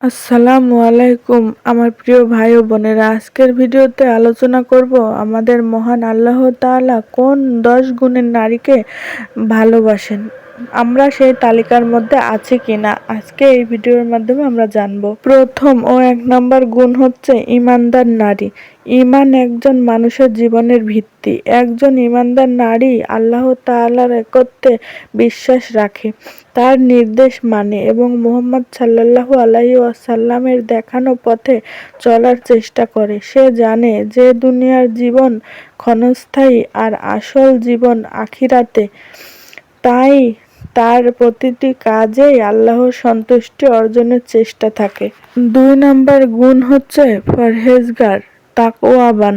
আসসালামু আলাইকুম আমার প্রিয় ভাই ও বোনেরা, আজকের ভিডিওতে আলোচনা করব আমাদের মহান আল্লাহ তাআলা কোন 10 গুণের নারীকে ভালোবাসেন। আমরা সেই তালিকার মধ্যে আছি কিনা আজকে এই ভিডিওর মাধ্যমে আমরা জানবো। প্রথম ও 1 নম্বর গুণ হচ্ছে ঈমানদার নারী। ঈমান একজন মানুষের জীবনের ভিত্তি। একজন ঈমানদার নারী আল্লাহ তাআলার একত্বে বিশ্বাস রাখে, তার নির্দেশ মানে এবং মুহাম্মদ সাল্লাল্লাহু আলাইহি ওয়াসাল্লামের দেখানো পথে চলার চেষ্টা করে। সে জানে যে দুনিয়ার জীবন ক্ষণস্থায়ী আর আসল জীবন আখিরাতে, তাই তার প্রতিটি কাজেই আল্লাহর সন্তুষ্টি অর্জনের চেষ্টা থাকে। 2 নম্বর গুণ হচ্ছে পরহেজগার, তাকওয়াবান।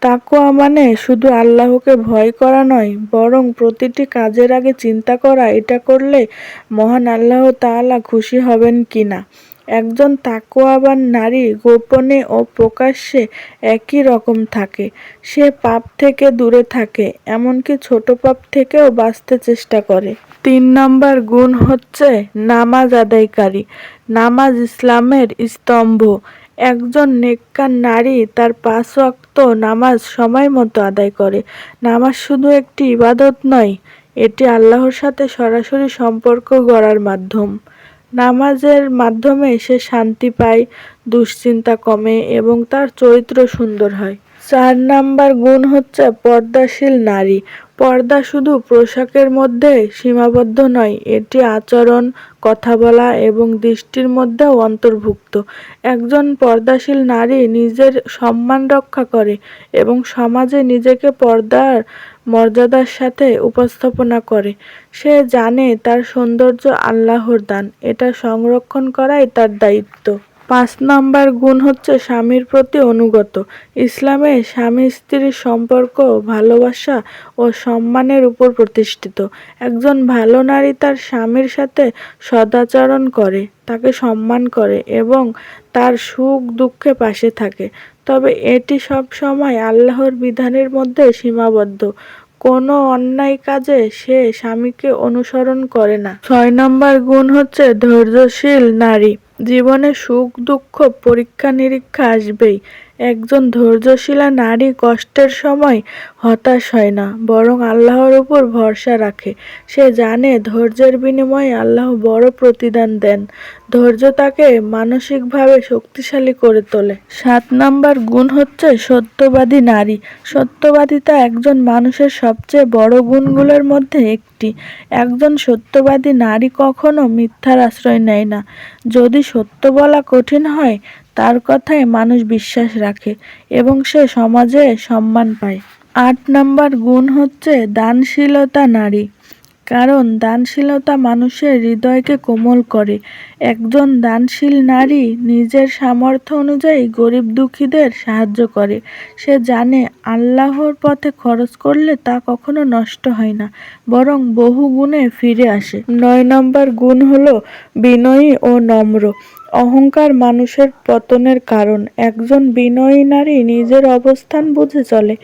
তাকওয়া মানে শুধু আল্লাহকে ভয় করা নয়, বরং প্রতিটি কাজের আগে চিন্তা করা এটা করলে মহান আল্লাহ তাআলা খুশি হবেন কিনা। একজন তাকওয়াবান নারী গোপনে ও প্রকাশ্যে একই রকম থাকে। সে পাপ থেকে দূরে থাকে, এমনকি ছোট পাপ থেকেও বাঁচতে চেষ্টা করে। 3 নম্বর গুণ হচ্ছে নামাজ আদায়কারী। নামাজ ইসলামের স্তম্ভ। একজন নেককার নারী তার 5 ওয়াক্ত নামাজ সময় মতো আদায় করে। নামাজ শুধু একটি ইবাদত নয়, এটি আল্লাহর সাথে সরাসরি সম্পর্ক গড়ার মাধ্যম। নামাজের মাধ্যমে সে শান্তি পায়, দুশ্চিন্তা কমে এবং তার চরিত্র সুন্দর হয়। 4 নাম্বার গুণ হচ্ছে পর্দাশীল নারী। পর্দা শুধু পোশাকের মধ্যে সীমাবদ্ধ নয়, এটি আচরণ, কথা বলা এবং দৃষ্টির মধ্যেও অন্তর্ভুক্ত। একজন পর্দাশীল নারী নিজের সম্মান রক্ষা করে এবং সমাজে নিজেকে পর্দার মর্যাদার সাথে উপস্থাপনা করে। সে জানে তার সৌন্দর্য আল্লাহর দান, এটা সংরক্ষণ করাই তার দায়িত্ব। 5 নাম্বার গুণ হচ্ছে স্বামীর প্রতি অনুগত। ইসলামে স্বামী স্ত্রীর সম্পর্ক ভালোবাসা ও সম্মানের উপর প্রতিষ্ঠিত। একজন ভালো নারী তার স্বামীর সাথে সদাচরণ করে, তাকে সম্মান করে এবং তার সুখ দুঃখে পাশে থাকে। তবে এটি সব সময় আল্লাহর বিধানের মধ্যে সীমাবদ্ধ। কোনো অন্যায় কাজে সে স্বামীকে অনুসরণ করে না। 6 নম্বর গুণ হচ্ছে ধৈর্যশীল নারী। জীবনে সুখ দুঃখ পরীক্ষা নিরীক্ষা আসবেই। একজন ধৈর্যশীলা নারী কষ্টের সময় হতাশ হয় না, বরং আল্লাহর উপর ভরসা রাখে। সে জানে ধৈর্যের বিনিময়ে আল্লাহ বড় প্রতিদান দেন। ধৈর্য তাকে মানসিকভাবে শক্তিশালী করে তোলে। 7 নাম্বার গুণ হচ্ছে সত্যবাদী নারী। সত্যবাদিতা একজন মানুষের সবচেয়ে বড় গুণগুলোর মধ্যে একটি। একজন সত্যবাদী নারী কখনো মিথ্যার আশ্রয় নেয় না। যদি সত্য বলা কঠিন হয়, তার কথায় মানুষ বিশ্বাস রাখে এবং সে সমাজে সম্মান পায়। 8 নাম্বার গুণ হচ্ছে দানশীলতা নারী। কারণ দানশীলতা মানুষের হৃদয়কে কোমল করে। একজন দানশীল নারী নিজের সামর্থ্য অনুযায়ী গরিব দুঃখীদের সাহায্য করে। সে জানে আল্লাহর পথে খরচ করলে তা কখনো নষ্ট হয় না, বরং বহু গুণে ফিরে আসে। 9 নম্বর গুণ হলো বিনয়ী ও নম্র। অহংকার মানুষের পতনের কারণ। একজন বিনয়ী নারী নিজের অবস্থান বুঝে চলে,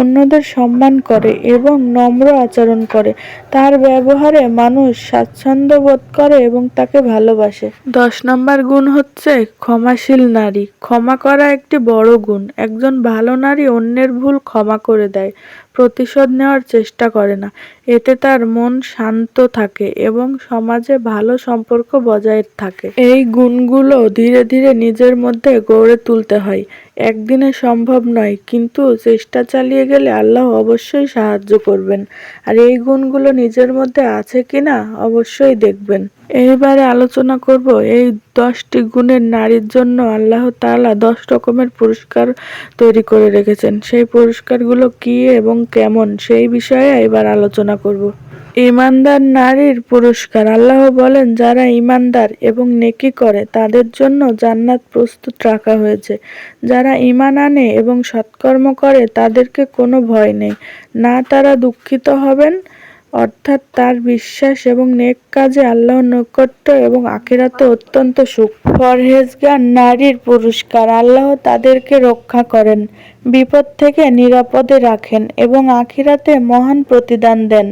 অন্যদের সম্মান করে এবং নম্র আচরণ করে। তার ব্যবহারে মানুষ স্বাচ্ছন্দ্য বোধ করে এবং তাকে ভালোবাসে। 10 নম্বর গুণ হচ্ছে ক্ষমাশীল নারী। ক্ষমা করা একটি বড় গুণ। একজন ভালো নারী অন্যের ভুল ক্ষমা করে দেয়, প্রতিশোধ নেওয়ার চেষ্টা করে না। এতে তার মন শান্ত থাকে এবং সমাজে ভালো সম্পর্ক বজায় থাকে। এই গুণগুলো ধীরে ধীরে নিজের মধ্যে গড়ে তুলতে হয়। একদিনে সম্ভব নয়, কিন্তু চেষ্টা চালিয়ে গেলে আল্লাহ অবশ্যই সাহায্য করবেন। আর এই গুণগুলো নিজের মধ্যে আছে কিনা অবশ্যই দেখবেন। এইবারে আলোচনা করব এই 10টি গুণের নারীর জন্য আল্লাহ তাআলা 10 রকমের পুরস্কার তৈরি করে রেখেছেন। সেই পুরস্কারগুলো কি এবং কেমন, সেই বিষয়ে এবার আলোচনা করব। ঈমানদার নারীর পুরস্কার। আল্লাহ বলেন, যারা ঈমানদার এবং নেকি করে তাদের জন্য জান্নাত প্রস্তুত রাখা হয়েছে। যারা ঈমান আনে এবং সৎকর্ম করে তাদেরকে কোনো ভয় নেই, না তারা দুঃখিত হবেন। অর্থাৎ তার বিশ্বাস এবং নেক কাজে আল্লাহর নৈকট্য এবং আখিরাতে অত্যন্ত সুখ। পরহেজগার নারীর পুরস্কার। আল্লাহ তাদেরকে রক্ষা করেন, বিপদ থেকে নিরাপদে রাখেন এবং আখিরাতে মহান প্রতিদান দেন।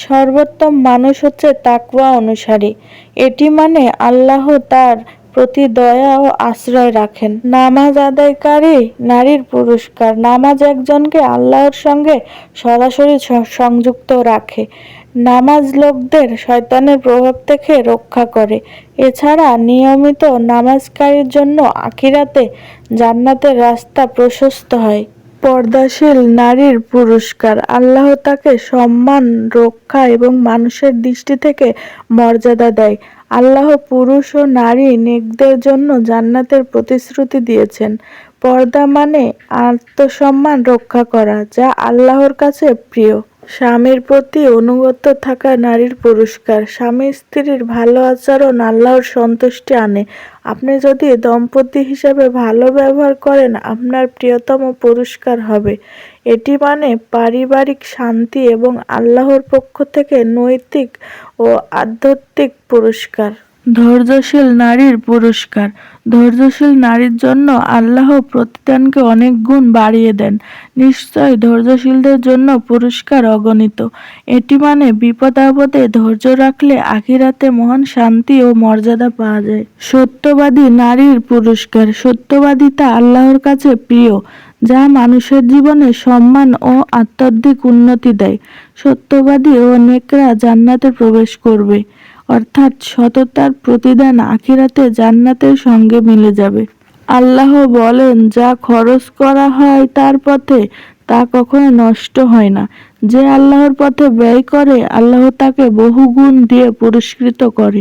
সর্বোত্তম মানুষ হচ্ছে তাকওয়া অনুসারী। এটি মানে আল্লাহ তার প্রতি দয়া ও আশ্রয় রাখেন। নামাজ আদায়কারী নারীর পুরস্কার। নামাজ একজনকে আল্লাহর সঙ্গে সরাসরি সংযুক্ত রাখে। নামাজ লোকদের শয়তানের প্রভাব থেকে রক্ষা করে। এছাড়া নিয়মিত নামাজকারীর জন্য আখিরাতে জান্নাতের রাস্তা প্রশস্ত হয়। পর্দাশীল নারীর পুরস্কার। আল্লাহ তাকে সম্মান, রক্ষা এবং মানুষের দৃষ্টি থেকে মর্যাদা দেয়। আল্লাহ পুরুষ ও নারী নেকদের জন্য জান্নাতের প্রতিশ্রুতি দিয়েছেন। পর্দা মানে আত্মসম্মান রক্ষা করা, যা আল্লাহর কাছে প্রিয়। স্বামীর প্রতি অনুগত থাকা নারীর পুরস্কার। স্বামী স্ত্রীর ভালো আচরণ আল্লাহর সন্তুষ্টি আনে। আপনি যদি দম্পতি হিসেবে ভালো ব্যবহার করেন, আপনার প্রিয়তম পুরস্কার হবে। এটি মানে পারিবারিক শান্তি এবং আল্লাহর পক্ষ থেকে নৈতিক ও আধ্যাত্মিক পুরস্কার। ধৈর্যশীল নারীর পুরস্কার। ধৈর্যশীল নারীর জন্য আল্লাহ প্রতিদানকে অনেক গুণ বাড়িয়ে দেন। নিশ্চয় ধৈর্যশীলদের জন্য পুরস্কার অগণিত। এটি মানে বিপদ আপদে ধৈর্য রাখলে আখিরাতে মহান শান্তি ও মর্যাদা পাওয়া যায়। সত্যবাদী নারীর পুরস্কার। সত্যবাদিতা আল্লাহর কাছে প্রিয়, যা মানুষের জীবনে সম্মান ও আধ্যাত্মিক উন্নতি দেয়। সত্যবাদী ও নেকরা জান্নাতে প্রবেশ করবে, অর্থাৎ সততার প্রতিদান আখিরাতে জান্নাতের সঙ্গে মিলে যাবে। আল্লাহ বলেন, যা খরচ করা হয় তার পথে তা কখনো নষ্ট হয় না। যে আল্লাহর পথে ব্যয় করে, আল্লাহ তাকে বহুগুণ দিয়ে পুরস্কৃত করে।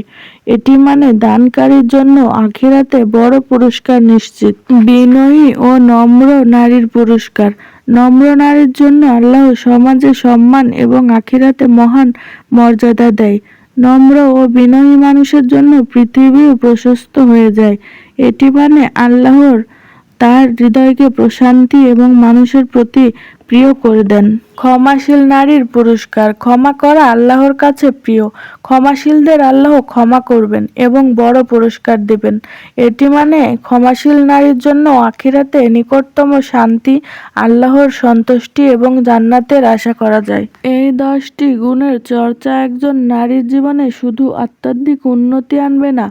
এটি মানে দানকারীর জন্য আখিরাতে বড় পুরস্কার নিশ্চিত। বিনয়ী ও নম্র নারীর পুরস্কার। নম্র নারীর জন্য আল্লাহ সমাজে সম্মান এবং আখিরাতে মহান মর্যাদা দেয়। নম্র ও বিনয়ী মানুষের জন্য পৃথিবীও প্রশস্ত হয়ে যায়। এটি মানে আল্লাহর তার হৃদয়কে প্রশান্তি এবং মানুষের প্রতি প্রিয় করে দেন। ক্ষমাশীল নারীর পুরস্কার। ক্ষমা করা আল্লাহর কাছে প্রিয়। ক্ষমাশীলদের আল্লাহ ক্ষমা করবেন এবং বড় পুরস্কার দেবেন। এটি মানে ক্ষমাশীল নারীর জন্য আখিরাতে নিকটতম শান্তি, আল্লাহর সন্তুষ্টি এবং জান্নাতের আশা করা যায়। এই 10টি গুণের চর্চা একজন নারীর জীবনে শুধু আধ্যাত্মিক উন্নতি আনবে না,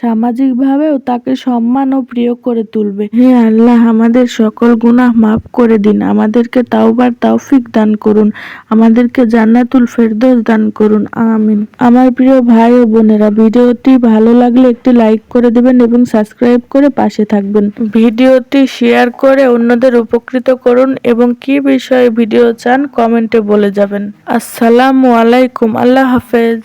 সামাজিকভাবেও তাকে সম্মান ও প্রিয় করে তুলবে। হে আল্লাহ, আমাদের সকল গুনাহ মাফ করে দিন, আমাদেরকে তাওবার তৌফিক দান করুন, আমাদেরকে জান্নাতুল ফেরদৌস দান করুন, আমিন। আমার প্রিয় ভাই ও বোনেরা, ভিডিওটি ভালো লাগলে একটি লাইক করে দেবেন এবং সাবস্ক্রাইব করে পাশে থাকবেন। ভিডিওটি শেয়ার করে অন্যদের উপকৃত করুন এবং কি বিষয়ে ভিডিও চান কমেন্টে বলে যাবেন। আসসালামু আলাইকুম। আল্লাহ হাফেজ।